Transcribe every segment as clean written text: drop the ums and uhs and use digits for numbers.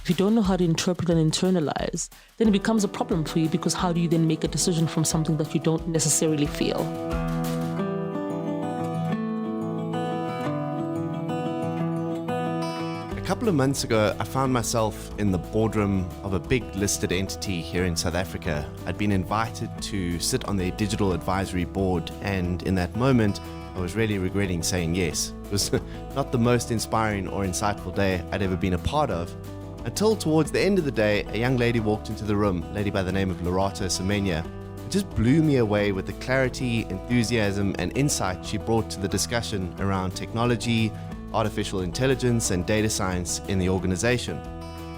If you don't know how to interpret and internalize, then it becomes a problem for you, because how do you then make a decision from something that you don't necessarily feel? A couple of months ago, I found myself in the boardroom of a big listed entity here in South Africa. I'd been invited to sit on their digital advisory board, and in that moment, I was really regretting saying yes. It was not the most inspiring or insightful day I'd ever been a part of, until towards the end of the day, a young lady walked into the room, a lady by the name of Lerato Semenya. It just blew me away with the clarity, enthusiasm, and insight she brought to the discussion around technology, artificial intelligence, and data science in the organization.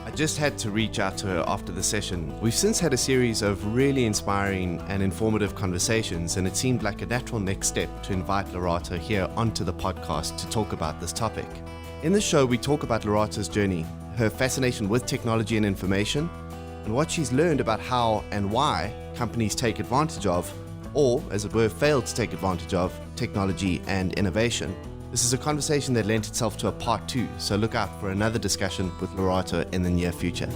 I just had to reach out to her after the session. We've since had a series of really inspiring and informative conversations, and it seemed like a natural next step to invite Lerato here onto the podcast to talk about this topic. In the show, we talk about Lerato's journey, her fascination with technology and information, and what she's learned about how and why companies take advantage of, or as it were, fail to take advantage of, technology and innovation. This is a conversation that lent itself to a part 2, so look out for another discussion with Lerato in the near future.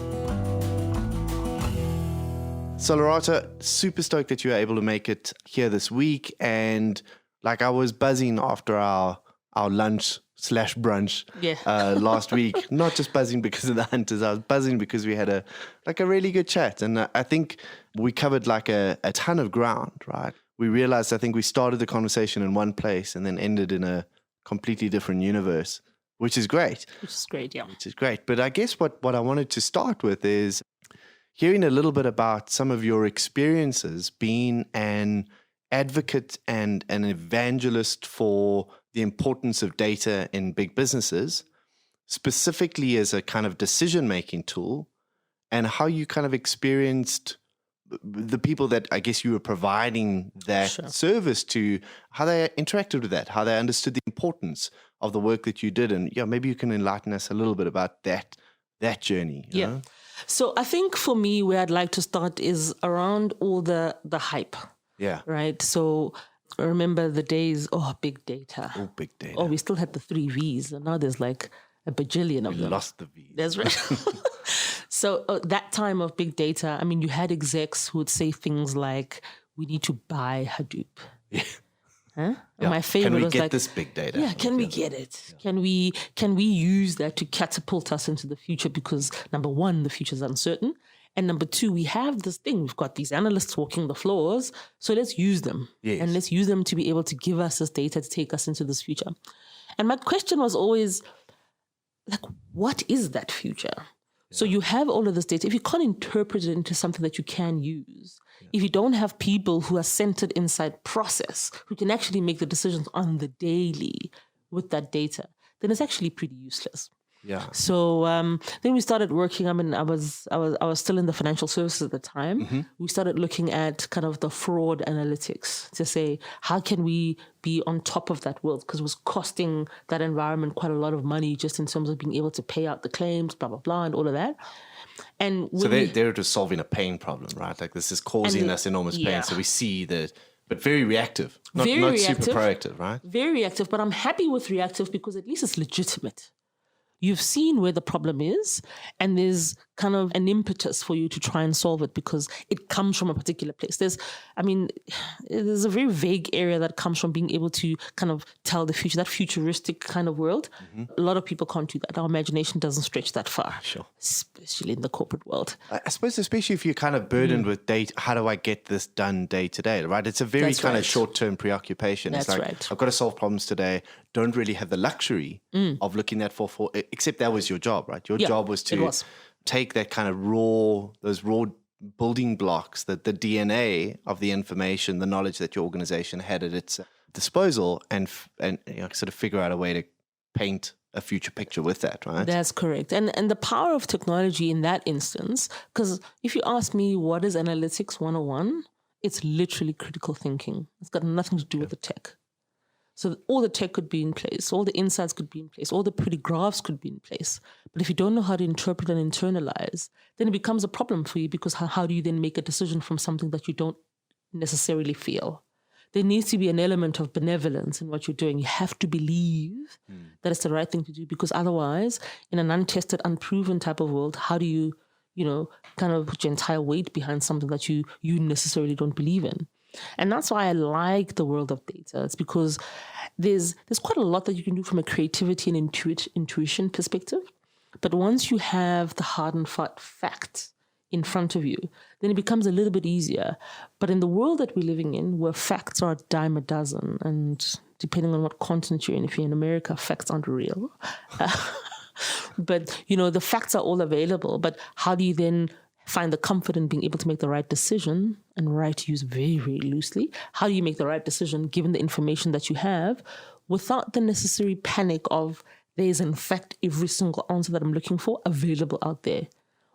So Lerato, super stoked that you were able to make it here this week, and I was buzzing after our lunch/brunch last week. Not just buzzing because of the hunters, I was buzzing because we had a really good chat, and I think we covered a ton of ground, right? We realized, I think we started the conversation in one place and then ended in a completely different universe, which is great. Which is great, yeah. Which is great. But I guess what I wanted to start with is hearing a little bit about some of your experiences being an advocate and an evangelist for the importance of data in big businesses, specifically as a kind of decision-making tool, and how you kind of experienced the people that I guess you were providing that service to, how they interacted with that, how they understood the importance of the work that you did. And maybe you can enlighten us a little bit about that journey. You know? So I think for me, where I'd like to start is around all the hype. Yeah. Right. So I remember the days, big data. Oh, big data. Oh, we still had the 3 Vs, and now there's a bajillion of them. We lost the Vs. That's right. So that time of big data, I mean, you had execs who would say things like, we need to buy Hadoop. Yeah. Huh? Yeah. My favorite was can we get this big data? Yeah, can we get it? Yeah. Can we use that to catapult us into the future? Because number one, the future is uncertain. And number two, we have this thing. We've got these analysts walking the floors. So let's use them. Yes. And let's use them to be able to give us this data to take us into this future. And my question was always, what is that future? So you have all of this data. If you can't interpret it into something that you can use, if you don't have people who are centered inside process, who can actually make the decisions on the daily with that data, then it's actually pretty useless. Yeah. So then we started working. I mean, I was still in the financial services at the time. Mm-hmm. We started looking at kind of the fraud analytics to say, how can we be on top of that world? Because it was costing that environment quite a lot of money just in terms of being able to pay out the claims, blah, blah, blah, and all of that. And so they're just solving a pain problem, right? This is causing us enormous pain. So we see that, but very reactive, not super proactive, right? Very reactive, but I'm happy with reactive because at least it's legitimate. You've seen where the problem is, and there's kind of an impetus for you to try and solve it because it comes from a particular place. There's a very vague area that comes from being able to kind of tell the future, that futuristic kind of world. Mm-hmm. A lot of people can't do that. Our imagination doesn't stretch that far, especially in the corporate world. I suppose, especially if you're kind of burdened with data, how do I get this done day to day, right? It's a very of short-term preoccupation. That's right. I've got to solve problems today. Don't really have the luxury of looking at for except that was your job, right? Your job was to take that kind of those raw building blocks, the DNA of the information, the knowledge that your organization had at its disposal, and sort of figure out a way to paint a future picture with that, right? That's correct. And the power of technology in that instance, because if you ask me what is analytics 101, it's literally critical thinking. It's got nothing to do with the tech. So all the tech could be in place, all the insights could be in place, all the pretty graphs could be in place. But if you don't know how to interpret and internalize, then it becomes a problem for you because how do you then make a decision from something that you don't necessarily feel? there needs to be an element of benevolence in what you're doing. You have to believe that it's the right thing to do, because otherwise, in an untested, unproven type of world, how do you, kind of put your entire weight behind something that you necessarily don't believe in? And that's why I like the world of data. It's because there's quite a lot that you can do from a creativity and intuition perspective. But once you have the hard and fast facts in front of you, then it becomes a little bit easier. But in the world that we're living in, where facts are a dime a dozen, and depending on what continent you're in, if you're in America, facts aren't real. But, the facts are all available. But how do you then find the comfort in being able to make the right decision? And right used very, very loosely. How do you make the right decision given the information that you have without the necessary panic of there's in fact every single answer that I'm looking for available out there?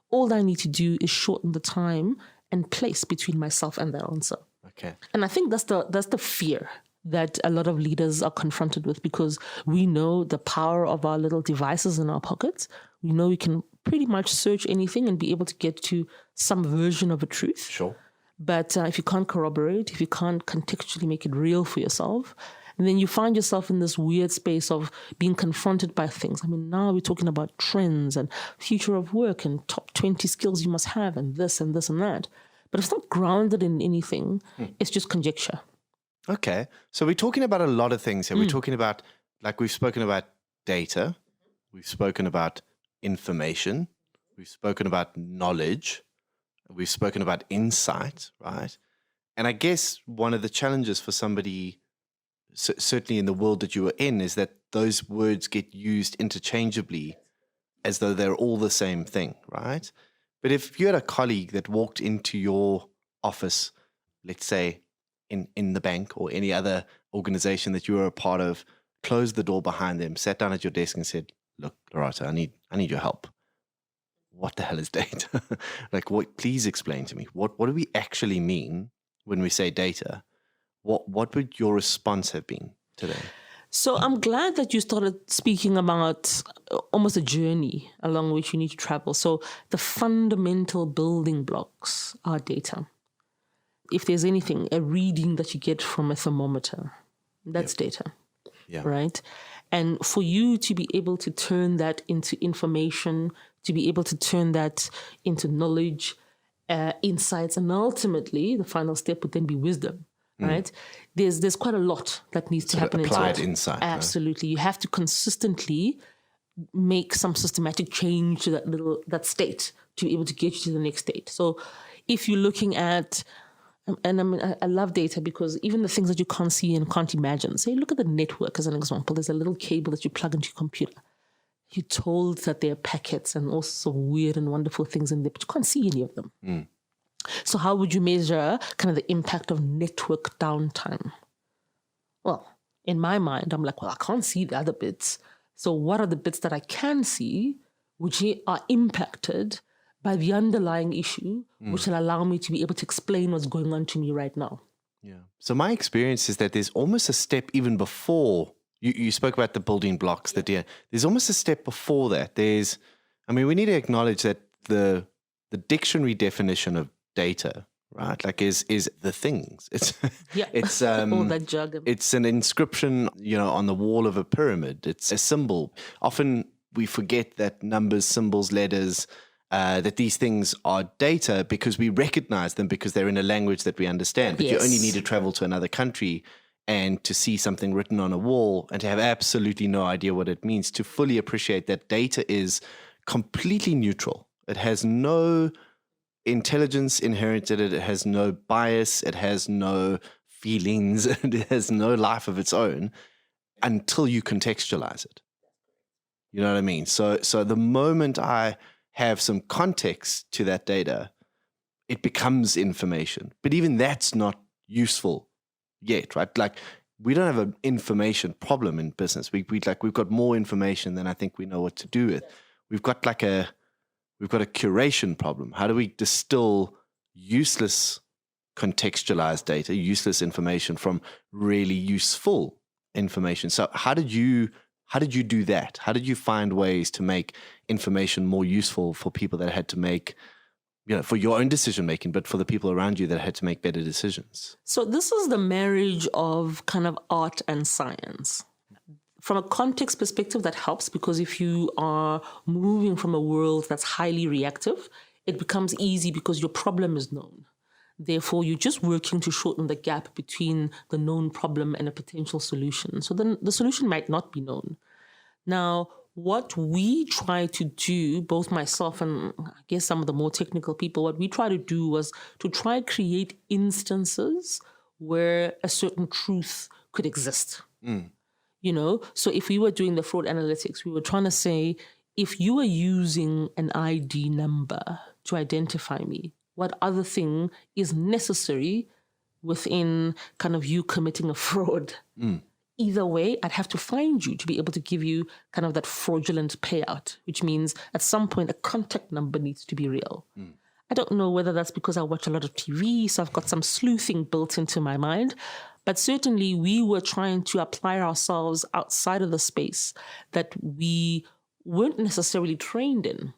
All I need to do is shorten the time and place between myself and that answer. Okay. And I think that's the fear that a lot of leaders are confronted with, because we know the power of our little devices in our pockets. We know we can pretty much search anything and be able to get to some version of a truth. Sure. But if you can't corroborate, if you can't contextually make it real for yourself, and then you find yourself in this weird space of being confronted by things. I mean, now we're talking about trends and future of work and top 20 skills you must have and this and this and that. But it's not grounded in anything. It's just conjecture. Okay. So we're talking about a lot of things here. We're talking about, like, we've spoken about data. We've spoken about information. We've spoken about knowledge. We've spoken about insight, right? And I guess one of the challenges for somebody, certainly in the world that you are in, is that those words get used interchangeably as though they're all the same thing, right? But if you had a colleague that walked into your office, let's say in the bank or any other organization that you were a part of, closed the door behind them, sat down at your desk and said, "Look, Lerato, I need your help. What the hell is data?" Like, what? Please explain to me. What do we actually mean when we say data? What would your response have been today? So I'm glad that you started speaking about almost a journey along which you need to travel. So the fundamental building blocks are data. If there's anything, a reading that you get from a thermometer, that's data, right? And for you to be able to turn that into information, to be able to turn that into knowledge, insights, and ultimately the final step would then be wisdom. Right? There's quite a lot that needs to happen. Applied insight. Absolutely. You have to consistently make some systematic change to that state to be able to get you to the next state. So if you're looking at, and I love data because even the things that you can't see and can't imagine, say, look at the network as an example. There's a little cable that you plug into your computer. You're told that there are packets and all sorts of weird and wonderful things in there, but you can't see any of them. So how would you measure kind of the impact of network downtime? Well, in my mind, I'm like, well, I can't see the other bits. So what are the bits that I can see which are impacted by the underlying issue, which will allow me to be able to explain what's going on to me right now? Yeah. So my experience is that there's almost a step even before you spoke about the building blocks, there's almost a step before that. We need to acknowledge that the dictionary definition of data, right? Like is the things. It's all that jargon. It's an inscription, on the wall of a pyramid. It's a symbol. Often we forget that numbers, symbols, letters, that these things are data because we recognize them because they're in a language that we understand. But you only need to travel to another country and to see something written on a wall and to have absolutely no idea what it means to fully appreciate that data is completely neutral. It has no intelligence inherent in it. It has no bias. It has no feelings. It has no life of its own until you contextualize it. You know what I mean? So the moment I have some context to that data, it becomes information. But even that's not useful yet, right? Like, we don't have an information problem in business. We've got more information than I think we know what to do with. We've got a curation problem. How do we distill useless contextualized data, useless information from really useful information? So how did you do that? How did you find ways to make information more useful for people that had to make for your own decision making, but for the people around you that had to make better decisions? So this is the marriage of kind of art and science. From a context perspective, that helps, because if you are moving from a world that's highly reactive, it becomes easy because your problem is known. Therefore, you're just working to shorten the gap between the known problem and a potential solution. So then the solution might not be known. Now, what we try to do, both myself and I guess some of the more technical people, what we try to do was to try create instances where a certain truth could exist. So if we were doing the fraud analytics, we were trying to say, if you are using an ID number to identify me, what other thing is necessary within kind of you committing a fraud? Either way, I'd have to find you to be able to give you kind of that fraudulent payout, which means at some point a contact number needs to be real. I don't know whether that's because I watch a lot of TV, so I've got some sleuthing built into my mind. But certainly we were trying to apply ourselves outside of the space that we weren't necessarily trained in.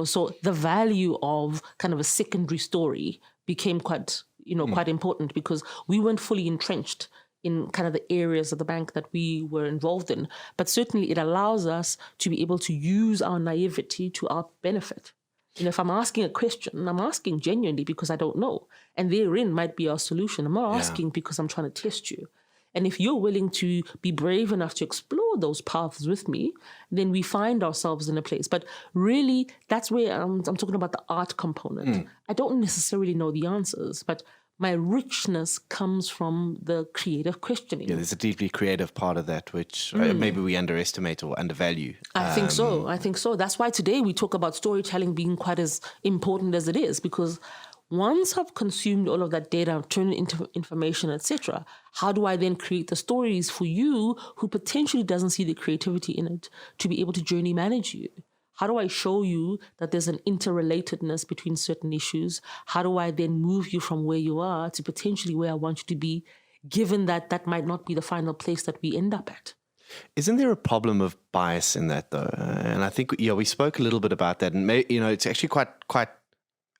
So the value of kind of a secondary story became quite important, because we weren't fully entrenched in kind of the areas of the bank that we were involved in. But certainly it allows us to be able to use our naivety to our benefit. If I'm asking a question, I'm asking genuinely because I don't know. And therein might be our solution. I'm not asking because I'm trying to test you. And if you're willing to be brave enough to explore those paths with me, then we find ourselves in a place. But really, that's where I'm talking about the art component. I don't necessarily know the answers, but my richness comes from the creative questioning. Yeah, there's a deeply creative part of that, which maybe we underestimate or undervalue. I think so. That's why today we talk about storytelling being quite as important as it is, because once I've consumed all of that data, I've turned it into information, etc., how do I then create the stories for you who potentially doesn't see the creativity in it to be able to journey manage you? How do I show you that there's an interrelatedness between certain issues? How do I then move you from where you are to potentially where I want you to be, given that that might not be the final place that we end up at? Isn't there a problem of bias in that, though? And I think, we spoke a little bit about that. And, it's actually quite,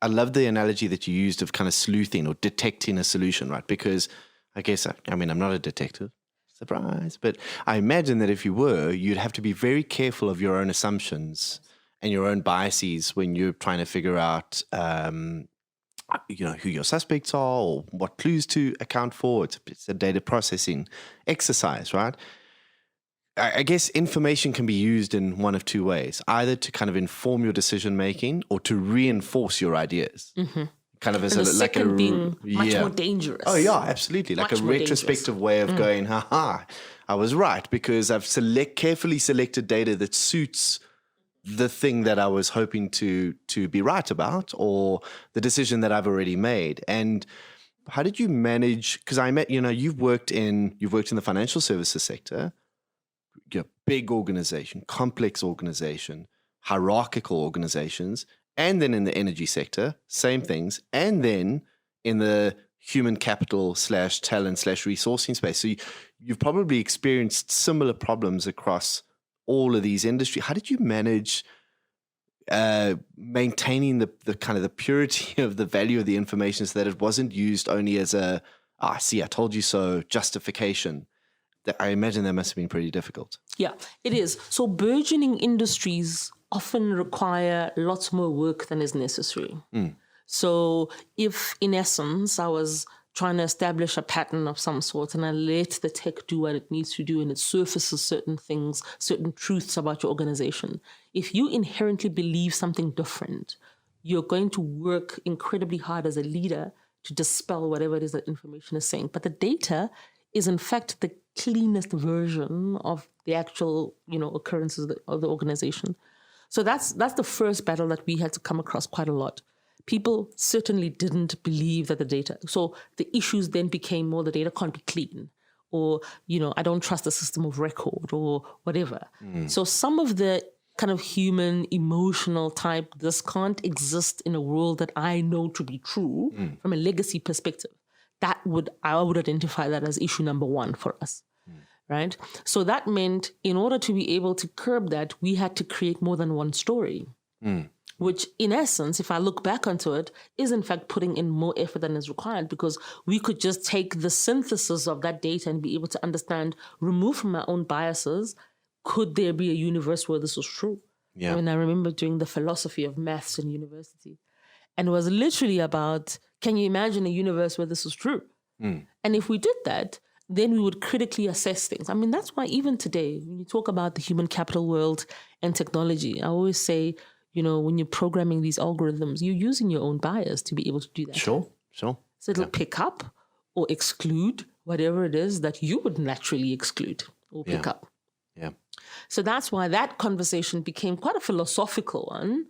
I love the analogy that you used of kind of sleuthing or detecting a solution, right? Because I guess, I'm not a detective. Surprise. But I imagine that if you were, you'd have to be very careful of your own assumptions and your own biases when you're trying to figure out, who your suspects are or what clues to account for. It's a data processing exercise, right? I guess information can be used in one of two ways, either to kind of inform your decision making or to reinforce your ideas. Kind of as and the second being much more dangerous. Oh yeah, absolutely. Like much a retrospective way of going, I was right, because I've carefully selected data that suits the thing that I was hoping to be right about, or the decision that I've already made. And how did you manage? Because I met, you've worked in the financial services sector, big organization, complex organization, hierarchical organizations. And then in the energy sector, same things. And then in the human capital / talent / resourcing space. So you've probably experienced similar problems across all of these industries. How did you manage maintaining the kind of the purity of the value of the information so that it wasn't used only as a, I told you so, justification? I imagine that must have been pretty difficult. Yeah, it is. So burgeoning industries often require lots more work than is necessary. So if, in essence, I was trying to establish a pattern of some sort and I let the tech do what it needs to do and it surfaces certain things, certain truths about your organization, if you inherently believe something different, you're going to work incredibly hard as a leader to dispel whatever it is that information is saying. But the data is, in fact, the cleanest version of the actual, occurrences of the organization. So that's the first battle that we had to come across quite a lot. People certainly didn't believe that the data. So the issues then became more the data can't be clean, or, I don't trust the system of record or whatever. So some of the kind of human, emotional type, this can't exist in a world that I know to be true from a legacy perspective. I would identify that as issue number one for us. Right? So that meant in order to be able to curb that, we had to create more than one story. which in essence, if I look back onto it, is in fact putting in more effort than is required, because we could just take the synthesis of that data and be able to understand, remove from our own biases, could there be a universe where this was true? Yeah. I mean, I remember doing the philosophy of maths in university, and it was literally about, can you imagine a universe where this was true? And if we did that, then we would critically assess things. I mean, that's why even today, when you talk about the human capital world and technology, I always say, when you're programming these algorithms, you're using your own bias to be able to do that. Sure. So it'll pick up or exclude whatever it is that you would naturally exclude or pick up. Yeah. So that's why that conversation became quite a philosophical one.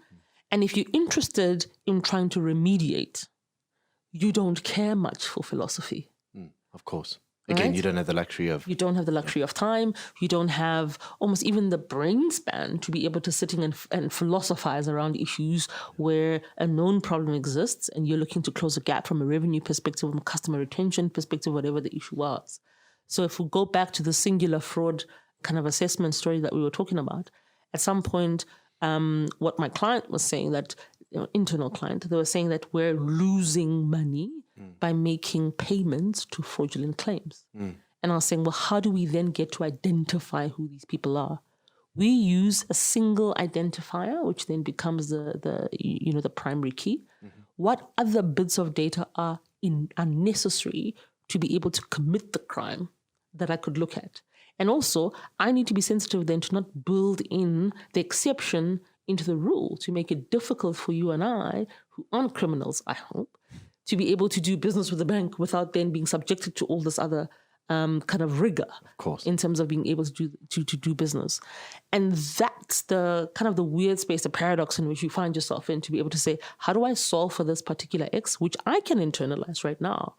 And if you're interested in trying to remediate, you don't care much for philosophy. Of course. Again, right? You don't have the luxury of... You don't have the luxury of time. You don't have almost even the brain span to be able to sit in and philosophize around issues where a known problem exists and you're looking to close a gap from a revenue perspective, from a customer retention perspective, whatever the issue was. So if we go back to the singular fraud kind of assessment story that we were talking about, at some point, what my client was saying, that internal client, they were saying that we're losing money by making payments to fraudulent claims. And I was saying, well, how do we then get to identify who these people are? We use a single identifier, which then becomes the primary key. What other bits of data are necessary to be able to commit the crime that I could look at? And also, I need to be sensitive then to not build in the exception into the rule to make it difficult for you and I, who aren't criminals, I hope, to be able to do business with the bank without then being subjected to all this other kind of rigor, of course, in terms of being able to do business. And that's the kind of the weird space, the paradox in which you find yourself in, to be able to say, how do I solve for this particular X, which I can internalize right now?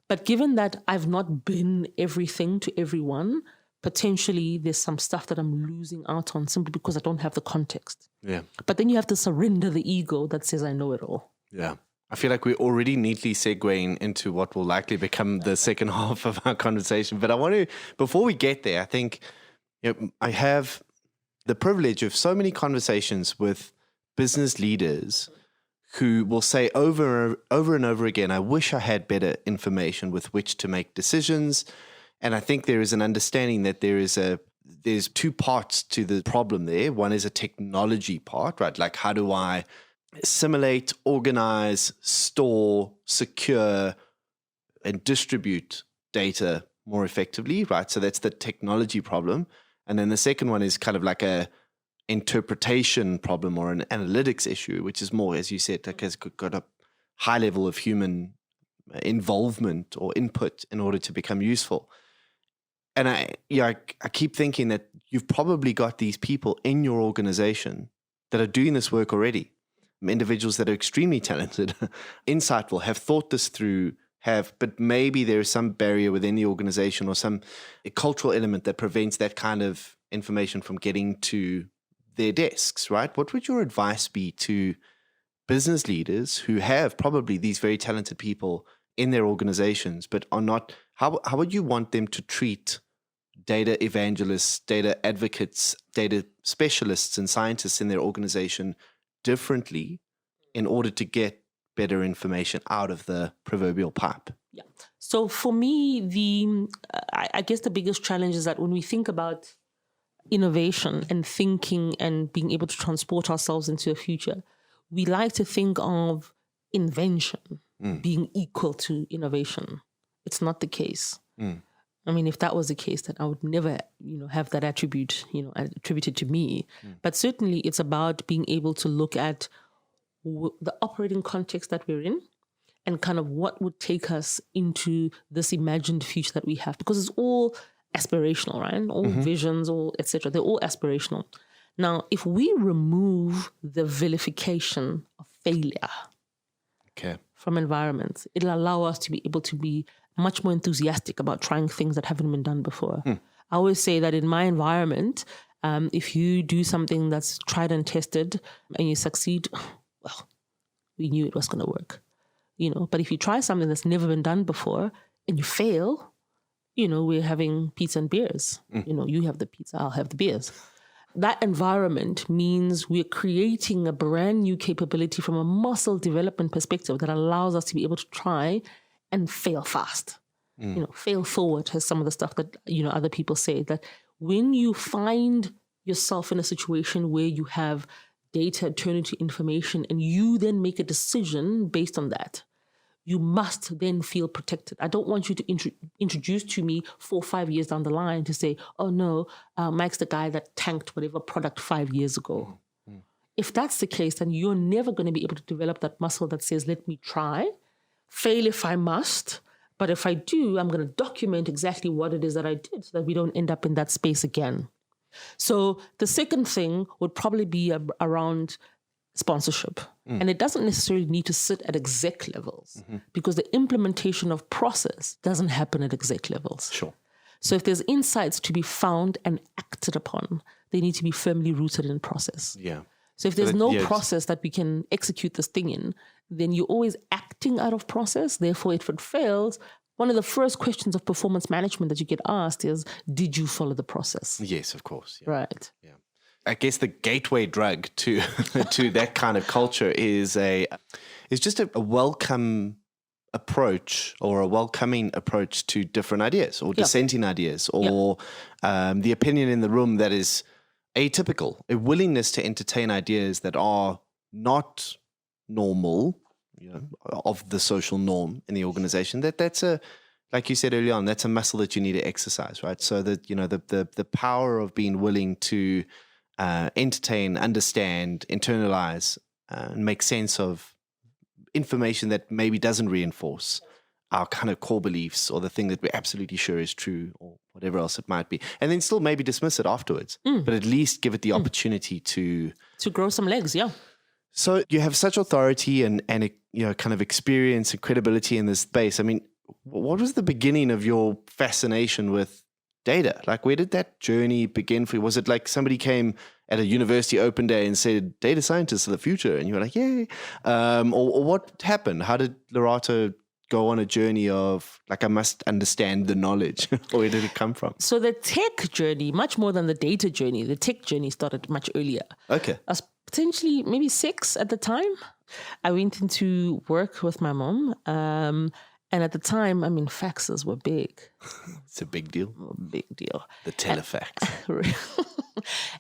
But given that I've not been everything to everyone, potentially there's some stuff that I'm losing out on simply because I don't have the context. Yeah. But then you have to surrender the ego that says I know it all. Yeah. I feel like we're already neatly segueing into what will likely become the second half of our conversation. But I want to, before we get there, I think I have the privilege of so many conversations with business leaders who will say over and over again, I wish I had better information with which to make decisions. And I think there is an understanding that there's two parts to the problem there. One is a technology part, right? Like, how do I assimilate, organize, store, secure, and distribute data more effectively, right? So that's the technology problem. And then the second one is kind of like a interpretation problem or an analytics issue, which is more, as you said, like has got a high level of human involvement or input in order to become useful. And I keep thinking that you've probably got these people in your organization that are doing this work already. Individuals that are extremely talented, insightful, have thought this through, but maybe there is some barrier within the organization or some cultural element that prevents that kind of information from getting to their desks, right? What would your advice be to business leaders who have probably these very talented people in their organizations, but are not, how would you want them to treat data evangelists, data advocates, data specialists and scientists in their organization differently in order to get better information out of the proverbial pipe? Yeah. So for me, I guess the biggest challenge is that when we think about innovation and thinking and being able to transport ourselves into a future, we like to think of invention being equal to innovation. It's not the case. I mean, if that was the case, then I would never, have that attribute, attributed to me. But certainly it's about being able to look at the operating context that we're in and kind of what would take us into this imagined future that we have, because it's all aspirational, right? All visions, all et cetera, they're all aspirational. Now, if we remove the vilification of failure from environments, it'll allow us to be able to be much more enthusiastic about trying things that haven't been done before. I always say that in my environment, if you do something that's tried and tested and you succeed, well, we knew it was going to work, But if you try something that's never been done before and you fail, we're having pizza and beers. You have the pizza, I'll have the beers. that environment means we're creating a brand new capability from a muscle development perspective that allows us to be able to try and fail fast. Fail forward has some of the stuff that, other people say, that when you find yourself in a situation where you have data turn into information and you then make a decision based on that, you must then feel protected. I don't want you to introduce to me 4 or 5 years down the line to say, oh no, Mike's the guy that tanked whatever product 5 years ago. If that's the case, then you're never going to be able to develop that muscle that says, let me try, fail if I must. But if I do, I'm going to document exactly what it is that I did so that we don't end up in that space again. So the second thing would probably be around sponsorship. And it doesn't necessarily need to sit at exec levels because the implementation of process doesn't happen at exec levels. Sure. So if there's insights to be found and acted upon, they need to be firmly rooted in process. Yeah. So if there's no process that we can execute this thing in, then you're always acting out of process. Therefore, if it fails, one of the first questions of performance management that you get asked is, did you follow the process? Yes, of course. Yeah. Right. Yeah. I guess the gateway drug to to that kind of culture is just a welcome approach or a welcoming approach to different ideas or dissenting ideas or the opinion in the room that is atypical, a willingness to entertain ideas that are not normal, of the social norm in the organization. That's a, like you said earlier on, that's a muscle that you need to exercise, right? So that, the power of being willing to entertain, understand, internalize, and make sense of information that maybe doesn't reinforce our kind of core beliefs or the thing that we're absolutely sure is true or whatever else it might be. And then still maybe dismiss it afterwards, but at least give it the opportunity to grow some legs, yeah. So you have such authority and kind of experience and credibility in this space. I mean, what was the beginning of your fascination with data? Like, where did that journey begin for you? Was it like somebody came at a university open day and said, data scientists are the future? And you were like, yay. Or what happened? How did Lerato go on a journey of, like, I must understand the knowledge? Or where did it come from? So the tech journey, much more than the data journey, the tech journey started much earlier. Okay. I was potentially maybe 6 at the time. I went into work with my mom. And at the time, I mean, faxes were big. It's a big deal. Big deal. The telefax.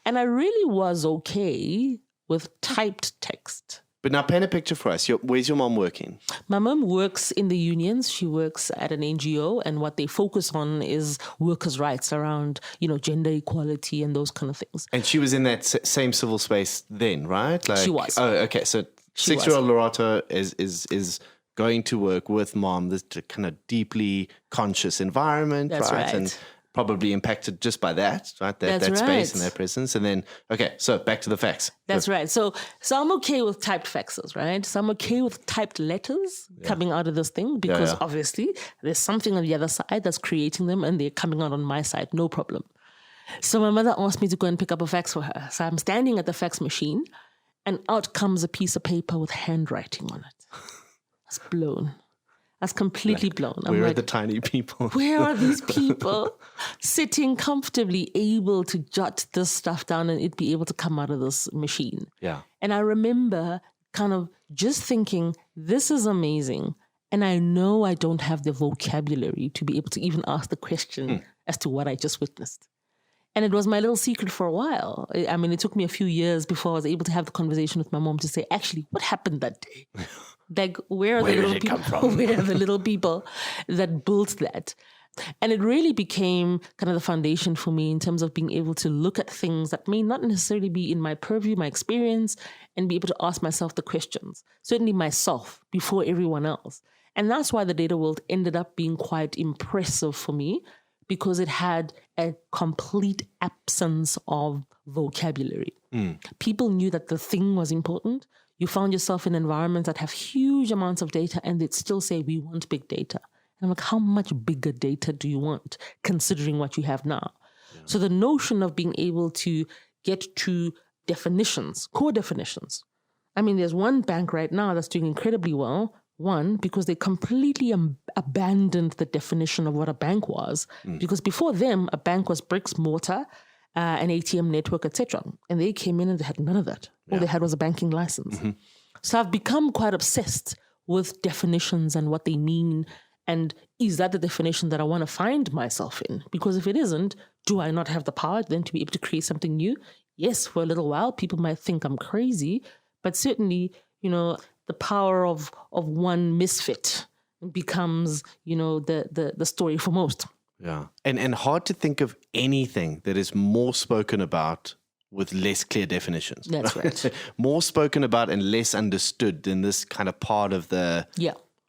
And I really was okay with typed text. But now paint a picture for us. Where's your mom working? My mom works in the unions. She works at an NGO, and what they focus on is workers' rights around, gender equality and those kind of things. And she was in that same civil space then, right? She was. Oh, okay. So 6-year-old Lerato is going to work with mom, this kind of deeply conscious environment, That's right? And probably impacted just by that, right? That That's space right. and that presence. And then, okay, so back to the fax. That's right. So I'm okay with typed faxes, right? So I'm okay with typed letters coming out of this thing because obviously there's something on the other side that's creating them and they're coming out on my side, no problem. So my mother asked me to go and pick up a fax for her. So I'm standing at the fax machine and out comes a piece of paper with handwriting on it. I was blown. I was completely blown. Where are the tiny people? Where are these people sitting comfortably able to jot this stuff down and it be able to come out of this machine? Yeah. And I remember kind of just thinking, this is amazing. And I know I don't have the vocabulary to be able to even ask the question as to what I just witnessed. And it was my little secret for a while. I mean, it took me a few years before I was able to have the conversation with my mom to say, actually, what happened that day? Like, where are the little people? Where are the little people that built that? And it really became kind of the foundation for me in terms of being able to look at things that may not necessarily be in my purview, my experience, and be able to ask myself the questions, certainly myself before everyone else. And that's why the data world ended up being quite impressive for me, because it had a complete absence of vocabulary. People knew that the thing was important. You found yourself in environments that have huge amounts of data and they'd still say, we want big data. And I'm like, how much bigger data do you want, considering what you have now? Yeah. So the notion of being able to get to definitions, core definitions. I mean, there's one bank right now that's doing incredibly well. One, because they completely abandoned the definition of what a bank was. Because before them, a bank was bricks, mortar, an ATM network, etc. And they came in and they had none of that. All they had was a banking license. So I've become quite obsessed with definitions and what they mean. And is that the definition that I want to find myself in? Because if it isn't, do I not have the power then to be able to create something new? Yes, for a little while, people might think I'm crazy, but certainly, the power of one misfit becomes, the story for most. Yeah. And hard to think of anything that is more spoken about with less clear definitions. That's right. More spoken about and less understood than this kind of part of the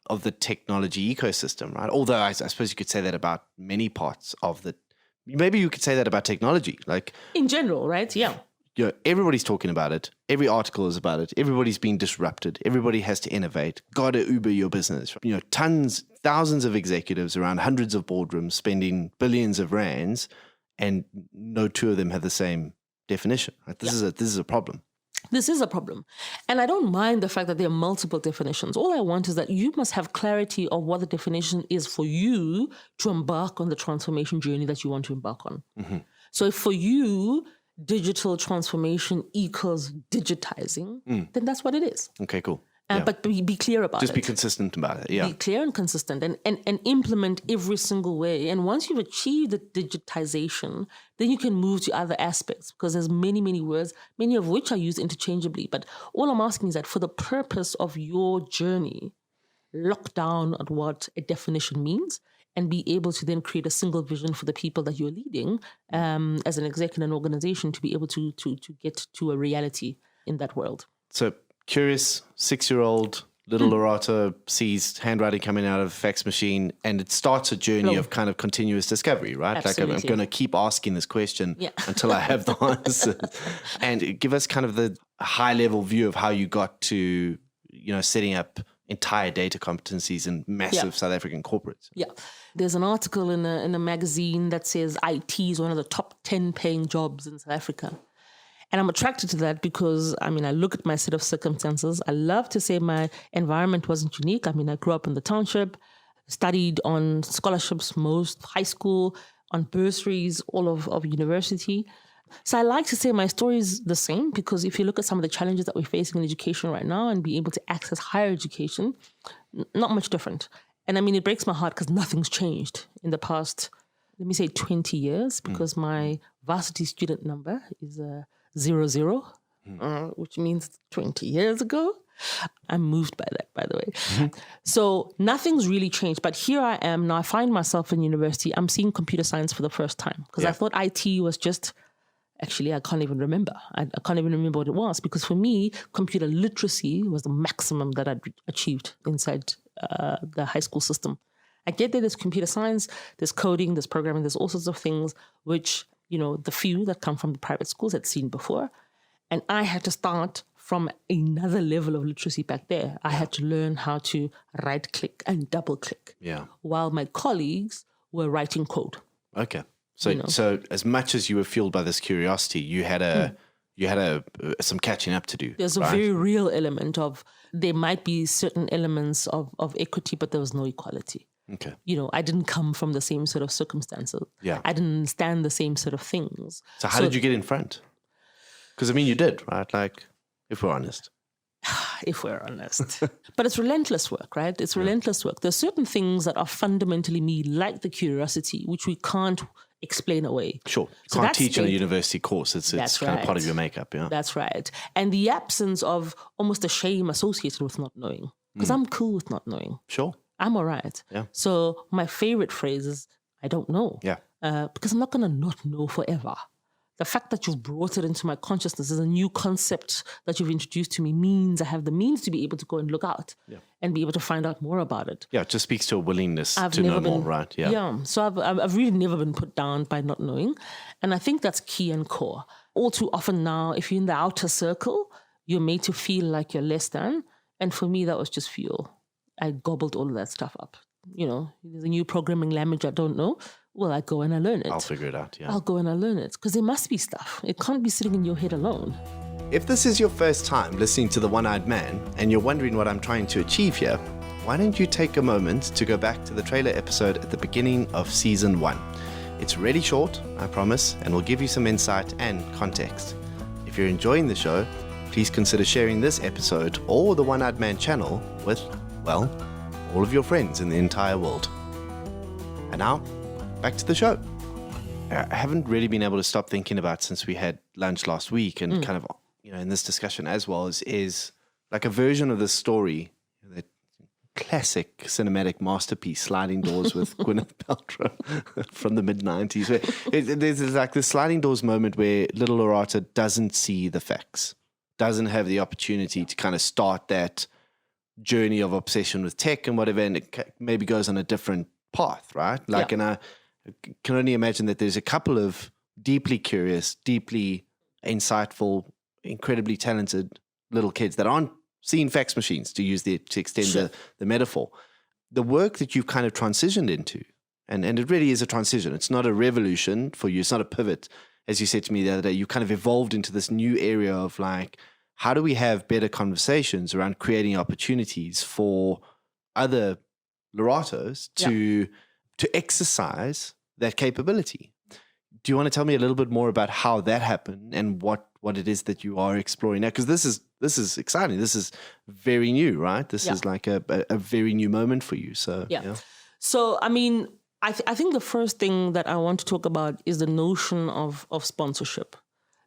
of the technology ecosystem, right? Although I suppose you could say that about many parts of maybe you could say that about technology, like in general, right? Yeah. Everybody's talking about it. Every article is about it. Everybody's being disrupted. Everybody has to innovate. Got to Uber your business. Thousands of executives around hundreds of boardrooms spending billions of rands, and no two of them have the same definition. Right? This is a problem. This is a problem. And I don't mind the fact that there are multiple definitions. All I want is that you must have clarity of what the definition is for you to embark on the transformation journey that you want to embark on. So if for you, digital transformation equals digitizing, then that's what it is. Okay, cool. But be clear about it. Just be consistent about it, yeah. Be clear and consistent and implement every single way. And once you've achieved the digitization, then you can move to other aspects because there's many, many words, many of which are used interchangeably. But all I'm asking is that for the purpose of your journey, lock down on what a definition means and be able to then create a single vision for the people that you're leading as an exec in an organization to be able to get to a reality in that world. So curious 6-year-old little Lerato sees handwriting coming out of a fax machine, and it starts a journey of kind of continuous discovery, right? Absolutely. Like I'm going to keep asking this question until I have the answers. And give us kind of the high-level view of how you got to, setting up entire data competencies in massive South African corporates. Yeah. There's an article in a magazine that says IT is one of the top 10 paying jobs in South Africa. And I'm attracted to that because, I look at my set of circumstances. I love to say my environment wasn't unique. I grew up in the township, studied on scholarships, most high school, on bursaries, all of university. So I like to say my story is the same because if you look at some of the challenges that we're facing in education right now and be able to access higher education, not much different. And it breaks my heart because nothing's changed in the past, 20 years because my varsity student number is 00, which means 20 years ago. I'm moved by that, by the way. So nothing's really changed. But here I am now. I find myself in university. I'm seeing computer science for the first time because I thought IT was just... Actually, I can't even remember. I can't even remember what it was because for me, computer literacy was the maximum that I'd achieved inside the high school system. I get there's computer science, there's coding, there's programming, there's all sorts of things which, the few that come from the private schools had seen before. And I had to start from another level of literacy back there. I had to learn how to right click and double click while my colleagues were writing code. Okay. So as much as you were fueled by this curiosity, you had some catching up to do. There's a very real element of there might be certain elements of equity, but there was no equality. Okay. I didn't come from the same sort of circumstances. Yeah. I didn't understand the same sort of things. So how did you get in front? Because you did, right? Like, if we're honest. If we're honest. But it's relentless work, right? It's relentless work. There's certain things that are fundamentally me, like the curiosity, which we can't explain away. Sure. You can't teach in a university course. It's kind of part of your makeup, yeah. That's right. And the absence of almost a shame associated with not knowing. Because I'm cool with not knowing. Sure. I'm all right. Yeah. So my favorite phrase is, I don't know. Yeah. Because I'm not going to not know forever. The fact that you've brought it into my consciousness as a new concept that you've introduced to me means I have the means to be able to go and look out and be able to find out more about it. Yeah, it just speaks to a willingness to know more, right? Yeah. Yeah. So I've really never been put down by not knowing. And I think that's key and core. All too often now, if you're in the outer circle, you're made to feel like you're less than. And for me, that was just fuel. I gobbled all of that stuff up. There's a new programming language I don't know. Well, I go and I learn it. I'll figure it out, yeah. I'll go and I learn it because there must be stuff. It can't be sitting in your head alone. If this is your first time listening to The One-Eyed Man and you're wondering what I'm trying to achieve here, why don't you take a moment to go back to the trailer episode at the beginning of Season 1. It's really short, I promise, and will give you some insight and context. If you're enjoying the show, please consider sharing this episode or the One-Eyed Man channel with, well, all of your friends in the entire world. And now, back to the show. I haven't really been able to stop thinking about, since we had lunch last week and kind of, in this discussion as well, is like a version of this story, that classic cinematic masterpiece, Sliding Doors with Gwyneth Paltrow from the mid-90s. Where there's like this sliding doors moment where little Lerato doesn't see the facts, doesn't have the opportunity to kind of start that journey of obsession with tech and whatever, and it maybe goes on a different path, right? Like, and I can only imagine that there's a couple of deeply curious, deeply insightful, incredibly talented little kids that aren't seeing fax machines, to extend the metaphor. The work that you've kind of transitioned into, and it really is a transition. It's not a revolution for you. It's not a pivot. As you said to me the other day, you kind of evolved into this new area of like, how do we have better conversations around creating opportunities for other Leratos to exercise that capability? Do you want to tell me a little bit more about how that happened and what it is that you are exploring now? Because this is exciting. This is very new, right? This is like a very new moment for you. So So I mean, I think the first thing that I want to talk about is the notion of sponsorship.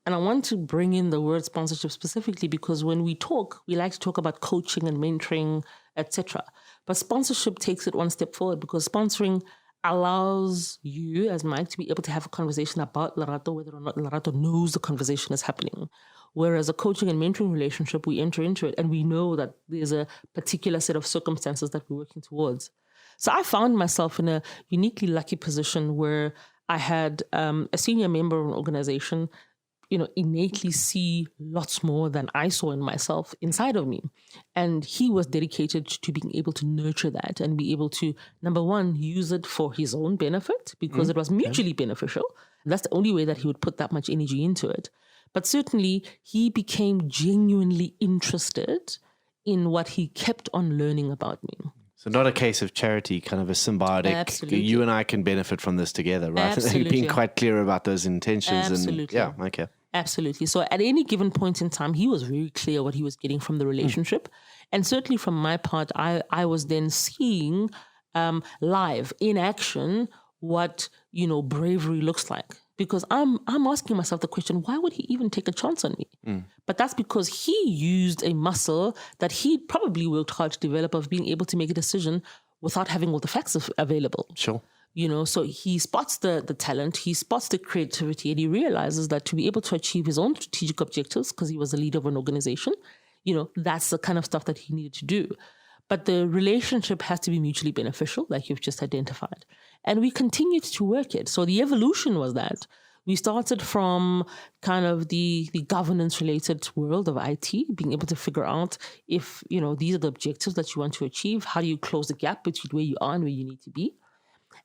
And I want to bring in the word sponsorship specifically because when we talk, we like to talk about coaching and mentoring, etc. But sponsorship takes it one step forward, because sponsoring allows you as Mike to be able to have a conversation about Lerato, whether or not Lerato knows the conversation is happening. Whereas a coaching and mentoring relationship, we enter into it and we know that there's a particular set of circumstances that we're working towards. So I found myself in a uniquely lucky position where I had a senior member of an organization, innately see lots more than I saw in myself inside of me. And he was dedicated to being able to nurture that and be able to, number one, use it for his own benefit because it was mutually beneficial. That's the only way that he would put that much energy into it. But certainly he became genuinely interested in what he kept on learning about me. So not a case of charity, kind of a symbiotic, Absolutely. You and I can benefit from this together, right? Absolutely. Being quite clear about those intentions. Absolutely. And okay. Absolutely. So at any given point in time, he was very clear what he was getting from the relationship. And certainly from my part, I was then seeing live, in action, what, bravery looks like. Because I'm asking myself the question, why would he even take a chance on me? But that's because he used a muscle that he probably worked hard to develop of being able to make a decision without having all the facts available. Sure. So he spots the talent, he spots the creativity, and he realizes that to be able to achieve his own strategic objectives, because he was the leader of an organization, that's the kind of stuff that he needed to do. But the relationship has to be mutually beneficial, like you've just identified. And we continued to work it. So the evolution was that we started from kind of the governance-related world of IT, being able to figure out if, these are the objectives that you want to achieve. How do you close the gap between where you are and where you need to be?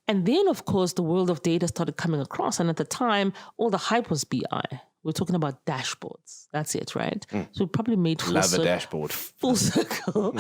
And then, of course, the world of data started coming across. And at the time, all the hype was BI. We're talking about dashboards. That's it, right? So we probably made full circle.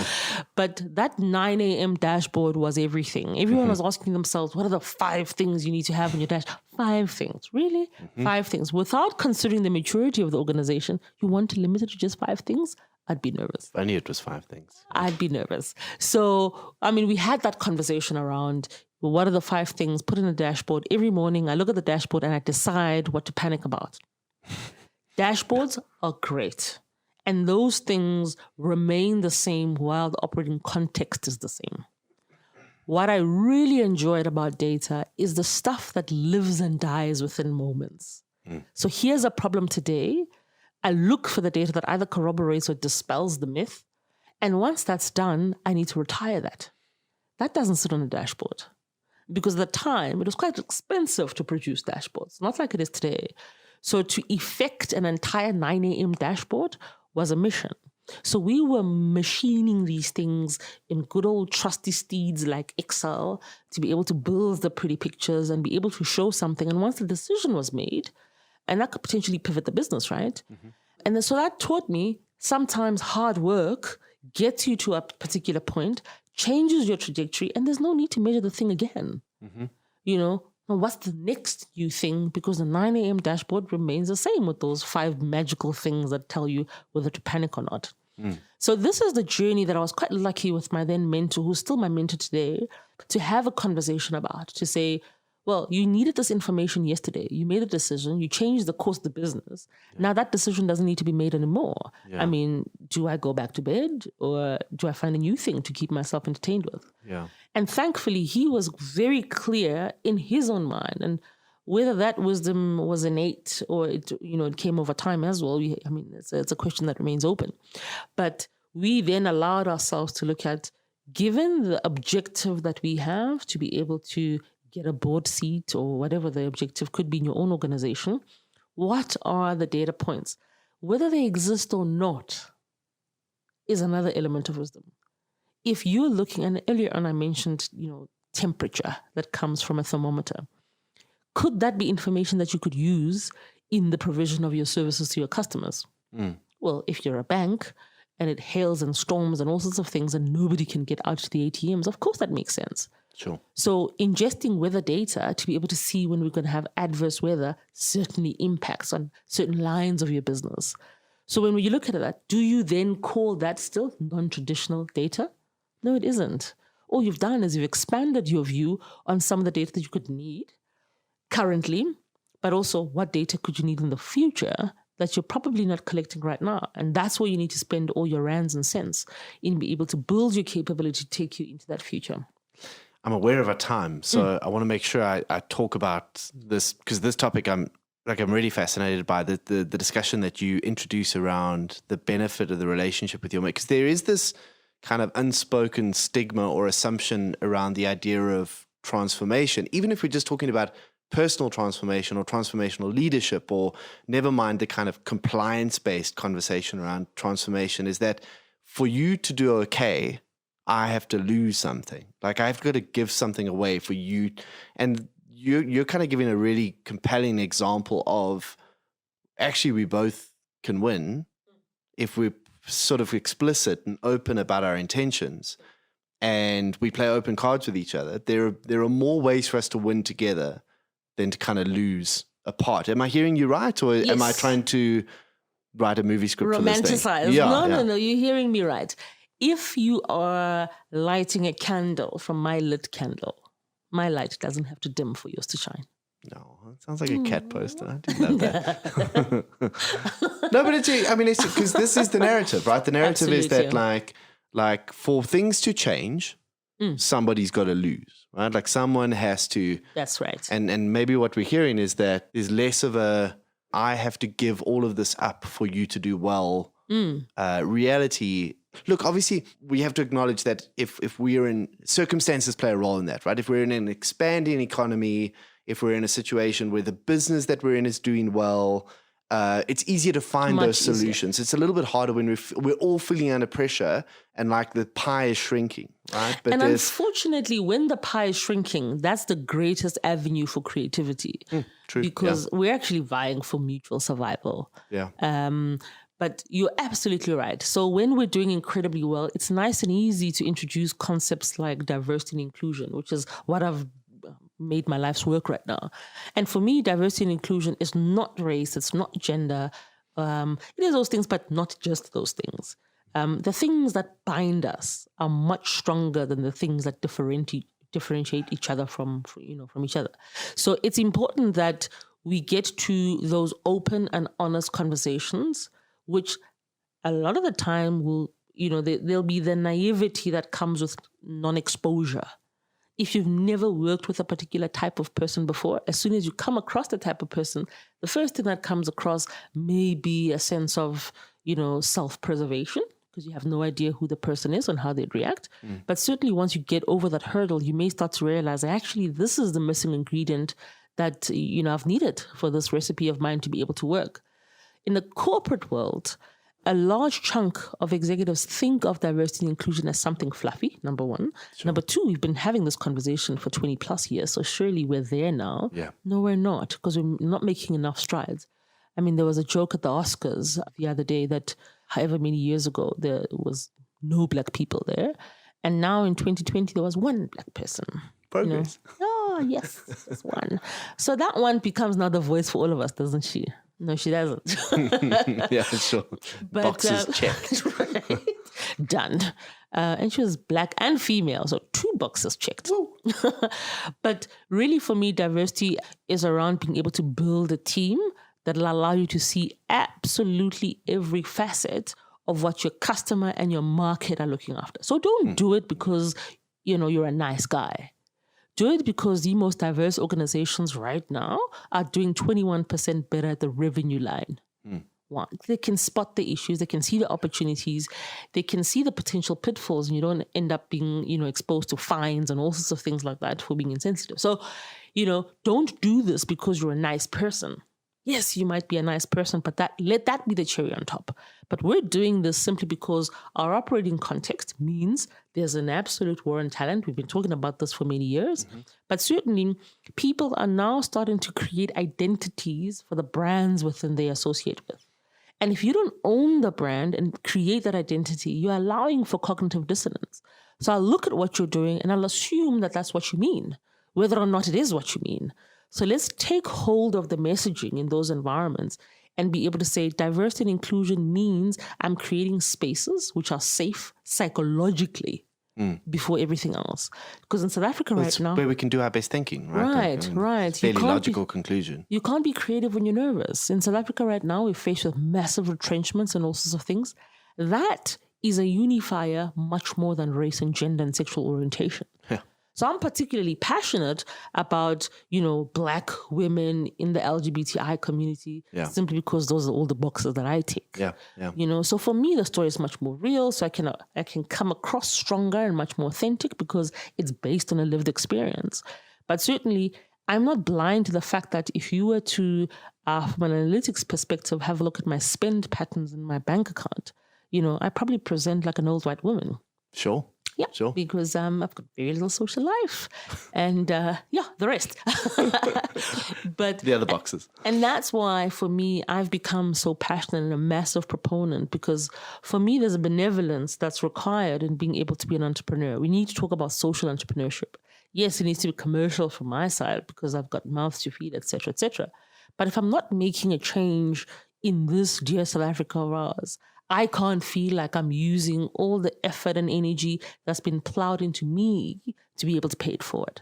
But that 9 a.m. dashboard was everything. Everyone was asking themselves, what are the 5 things you need to have in your dash? 5 things. Really? 5 things. Without considering the maturity of the organization, you want to limit it to just 5 things? I'd be nervous. If only it was 5 things. I'd be nervous. So, we had that conversation around, well, what are the 5 things? Put in a dashboard. Every morning I look at the dashboard and I decide what to panic about. Dashboards are great. And those things remain the same while the operating context is the same. What I really enjoyed about data is the stuff that lives and dies within moments. So here's a problem today. I look for the data that either corroborates or dispels the myth. And once that's done, I need to retire that. That doesn't sit on a dashboard. Because at the time, it was quite expensive to produce dashboards, not like it is today. So to effect an entire 9 a.m. dashboard was a mission. So we were machining these things in good old trusty steeds like Excel to be able to build the pretty pictures and be able to show something. And once the decision was made, and that could potentially pivot the business, right? And then, so that taught me sometimes hard work gets you to a particular point, changes your trajectory, and there's no need to measure the thing again. Now, what's the next new thing? Because the 9 a.m. dashboard remains the same with those 5 magical things that tell you whether to panic or not. So this is the journey that I was quite lucky with my then mentor, who's still my mentor today, to have a conversation about, to say, well, you needed this information yesterday. You made a decision. You changed the course of the business. Yeah. Now that decision doesn't need to be made anymore. Yeah. I mean, do I go back to bed or do I find a new thing to keep myself entertained with? Yeah. And thankfully, he was very clear in his own mind. And whether that wisdom was innate or it came over time as well, it's a question that remains open. But we then allowed ourselves to look at, given the objective that we have to be able to get a board seat or whatever the objective could be in your own organization, what are the data points? Whether they exist or not is another element of wisdom. If you're looking, and earlier on I mentioned, temperature that comes from a thermometer. Could that be information that you could use in the provision of your services to your customers? Well, if you're a bank and it hails and storms and all sorts of things and nobody can get out to the ATMs, of course that makes sense. Sure. So ingesting weather data to be able to see when we're going to have adverse weather certainly impacts on certain lines of your business. So when you look at that, do you then call that still non-traditional data? No, it isn't. All you've done is you've expanded your view on some of the data that you could need currently, but also what data could you need in the future that you're probably not collecting right now. And that's where you need to spend all your rands and cents in being able to build your capability to take you into that future. I'm aware of our time, so I want to make sure I talk about this, because this topic I'm really fascinated by the discussion that you introduce around the benefit of the relationship with your mate, because there is this kind of unspoken stigma or assumption around the idea of transformation, even if we're just talking about personal transformation or transformational leadership, or never mind the kind of compliance-based conversation around transformation, is that for you to do okay, I have to lose something. Like I've got to give something away for you. And you're kind of giving a really compelling example of actually we both can win if we're sort of explicit and open about our intentions and we play open cards with each other. There are more ways for us to win together than to kind of lose apart. Am I hearing you right? Or am I trying to write a movie script for this thing? Romanticize. No, you're hearing me right. If you are lighting a candle from my lit candle, my light doesn't have to dim for yours to shine. No, it sounds like a cat poster. I do love that. No, but it's because this is the narrative, right? The narrative is that like for things to change, somebody's got to lose, right? Like someone has to. That's right. And maybe what we're hearing is that there's less of a, I have to give all of this up for you to do well reality. Look, obviously, we have to acknowledge that if we are in, circumstances play a role in that, right? If we're in an expanding economy, if we're in a situation where the business that we're in is doing well, it's easier to find those solutions. It's a little bit harder when we're all feeling under pressure and like the pie is shrinking, right? But unfortunately, when the pie is shrinking, that's the greatest avenue for creativity. True. Because we're actually vying for mutual survival. Yeah. But you're absolutely right. So when we're doing incredibly well, it's nice and easy to introduce concepts like diversity and inclusion, which is what I've made my life's work right now. And for me, diversity and inclusion is not race, it's not gender. It is those things, but not just those things. The things that bind us are much stronger than the things that differentiate each other from each other. So it's important that we get to those open and honest conversations, which a lot of the time will, there'll be the naivety that comes with non-exposure. If you've never worked with a particular type of person before, as soon as you come across the type of person, the first thing that comes across may be a sense of, self-preservation, because you have no idea who the person is and how they'd react. But certainly once you get over that hurdle, you may start to realize, actually, this is the missing ingredient that, I've needed for this recipe of mine to be able to work. In the corporate world, a large chunk of executives think of diversity and inclusion as something fluffy, number one. Sure. Number two, we've been having this conversation for 20 plus years, so surely we're there now. Yeah. No, we're not, because we're not making enough strides. I mean, there was a joke at the Oscars the other day that however many years ago, there was no black people there. And now in 2020, there was one black person. Progress. Oh, yes, this one. So that one becomes now the voice for all of us, doesn't she? No, she doesn't. Yeah, sure. But, Boxes checked. Right. Done. And she was Black and female, so 2 boxes checked. But really, for me, diversity is around being able to build a team that will allow you to see absolutely every facet of what your customer and your market are looking after. So don't do it because, you're a nice guy. Do it because the most diverse organizations right now are doing 21% better at the revenue line. One, they can spot the issues, they can see the opportunities, they can see the potential pitfalls, and you don't end up being, exposed to fines and all sorts of things like that for being insensitive. So, don't do this because you're a nice person. Yes, you might be a nice person, but let that be the cherry on top. But we're doing this simply because our operating context means there's an absolute war on talent. We've been talking about this for many years. But certainly, people are now starting to create identities for the brands within they associate with. And if you don't own the brand and create that identity, you're allowing for cognitive dissonance. So I'll look at what you're doing and I'll assume that that's what you mean, whether or not it is what you mean. So let's take hold of the messaging in those environments and be able to say diversity and inclusion means I'm creating spaces which are safe psychologically before everything else. Because in South Africa right now... where we can do our best thinking, right? Right. Fairly logical conclusion. You can't be creative when you're nervous. In South Africa right now, we're faced with massive retrenchments and all sorts of things. That is a unifier much more than race and gender and sexual orientation. Yeah. So I'm particularly passionate about, Black women in the LGBTI community, simply because those are all the boxes that I tick. Yeah. So for me, the story is much more real. So I can come across stronger and much more authentic because it's based on a lived experience. But certainly, I'm not blind to the fact that if you were to, from an analytics perspective, have a look at my spend patterns in my bank account, I probably present like an old white woman. Sure. Yeah, sure. Because I've got very little social life. And the rest. But the other boxes. And that's why, for me, I've become so passionate and a massive proponent because for me, there's a benevolence that's required in being able to be an entrepreneur. We need to talk about social entrepreneurship. Yes, it needs to be commercial from my side because I've got mouths to feed, et cetera, et cetera. But if I'm not making a change in this dear South Africa of ours, I can't feel like I'm using all the effort and energy that's been plowed into me to be able to pay it forward.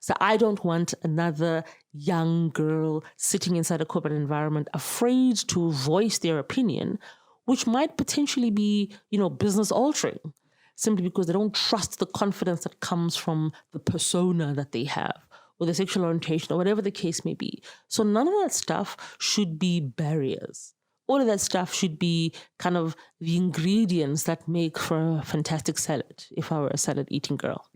So I don't want another young girl sitting inside a corporate environment afraid to voice their opinion, which might potentially be, business altering, simply because they don't trust the confidence that comes from the persona that they have or the sexual orientation or whatever the case may be. So none of that stuff should be barriers. All of that stuff should be kind of the ingredients that make for a fantastic salad, if I were a salad-eating girl,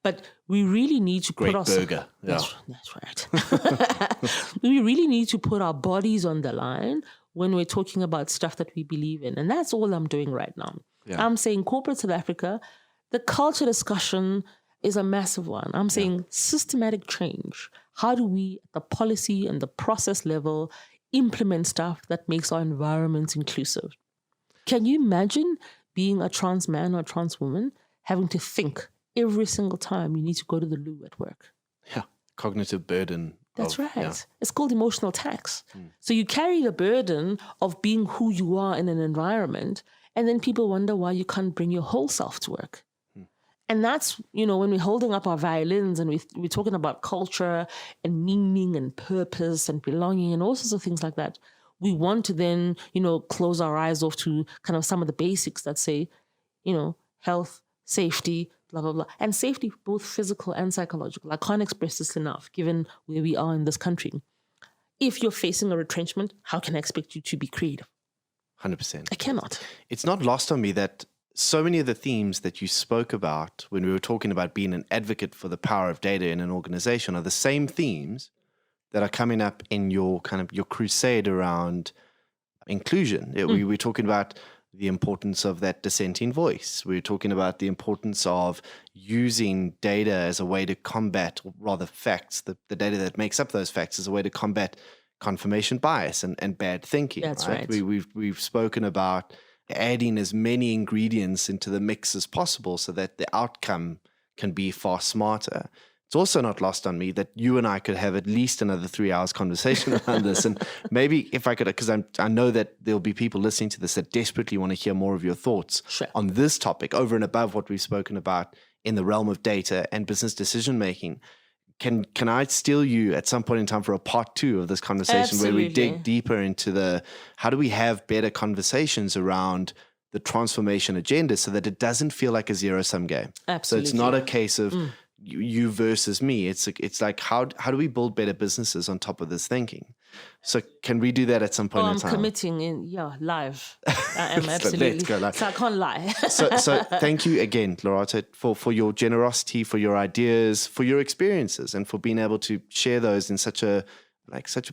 But we really need to put our... burger. Yeah. That's right. We really need to put our bodies on the line when we're talking about stuff that we believe in. And that's all I'm doing right now. Yeah. I'm saying corporate South Africa, the culture discussion is a massive one. I'm saying systematic change. How do we, at the policy and the process level, implement stuff that makes our environments inclusive? Can you imagine being a trans man or a trans woman having to think every single time you need to go to the loo at work? Yeah, cognitive burden. That's right. Yeah. It's called emotional tax. So you carry the burden of being who you are in an environment, and then people wonder why you can't bring your whole self to work. And that's, when we're holding up our violins and we're talking about culture and meaning and purpose and belonging and all sorts of things like that, we want to then, close our eyes off to kind of some of the basics that say, health, safety, blah, blah, blah. And safety, both physical and psychological. I can't express this enough, given where we are in this country. If you're facing a retrenchment, how can I expect you to be creative? 100%. I cannot. It's not lost on me that so many of the themes that you spoke about when we were talking about being an advocate for the power of data in an organization are the same themes that are coming up in your crusade around inclusion. We were talking about the importance of that dissenting voice. We were talking about the importance of using data as a way to combat, or rather facts, the data that makes up those facts as a way to combat confirmation bias and bad thinking. That's right. We've spoken about adding as many ingredients into the mix as possible so that the outcome can be far smarter. It's also not lost on me that you and I could have at least another 3 hours conversation around this. And maybe if I could, because I know that there'll be people listening to this that desperately want to hear more of your thoughts on this topic over and above what we've spoken about in the realm of data and business decision making. Can I steal you at some point in time for a part 2 of this conversation where we dig deeper into how do we have better conversations around the transformation agenda so that it doesn't feel like a zero-sum game? Absolutely. So it's not a case of you versus me. It's like how do we build better businesses on top of this thinking? So can we do that at some point in time? I'm committing live. I am absolutely. Let's go live. So I can't lie. so thank you again, Lerato, for your generosity, for your ideas, for your experiences, and for being able to share those in such a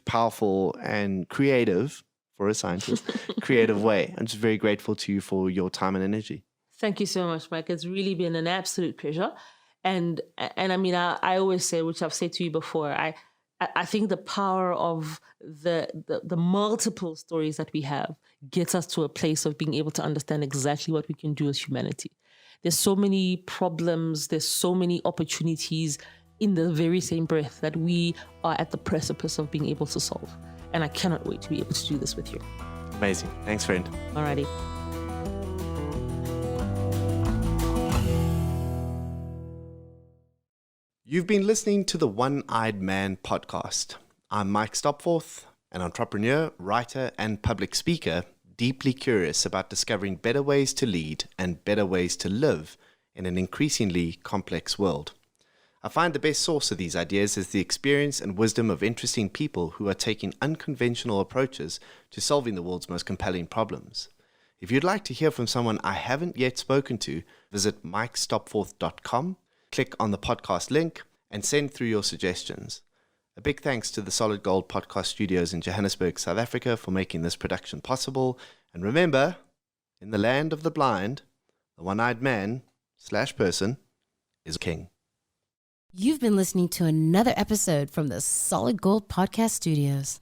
powerful and creative, for a scientist, creative way. I'm just very grateful to you for your time and energy. Thank you so much, Mike. It's really been an absolute pleasure. And I mean, I always say, which I've said to you before, I think the power of the multiple stories that we have gets us to a place of being able to understand exactly what we can do as humanity. There's so many problems, there's so many opportunities in the very same breath that we are at the precipice of being able to solve. And I cannot wait to be able to do this with you. Amazing. Thanks, friend. Alrighty. You've been listening to the One-Eyed Man podcast. I'm Mike Stopforth, an entrepreneur, writer, and public speaker, deeply curious about discovering better ways to lead and better ways to live in an increasingly complex world. I find the best source of these ideas is the experience and wisdom of interesting people who are taking unconventional approaches to solving the world's most compelling problems. If you'd like to hear from someone I haven't yet spoken to, visit mikestopforth.com. Click on the podcast link and send through your suggestions. A big thanks to the Solid Gold Podcast Studios in Johannesburg, South Africa for making this production possible. And remember, in the land of the blind, the one-eyed man/person is king. You've been listening to another episode from the Solid Gold Podcast Studios.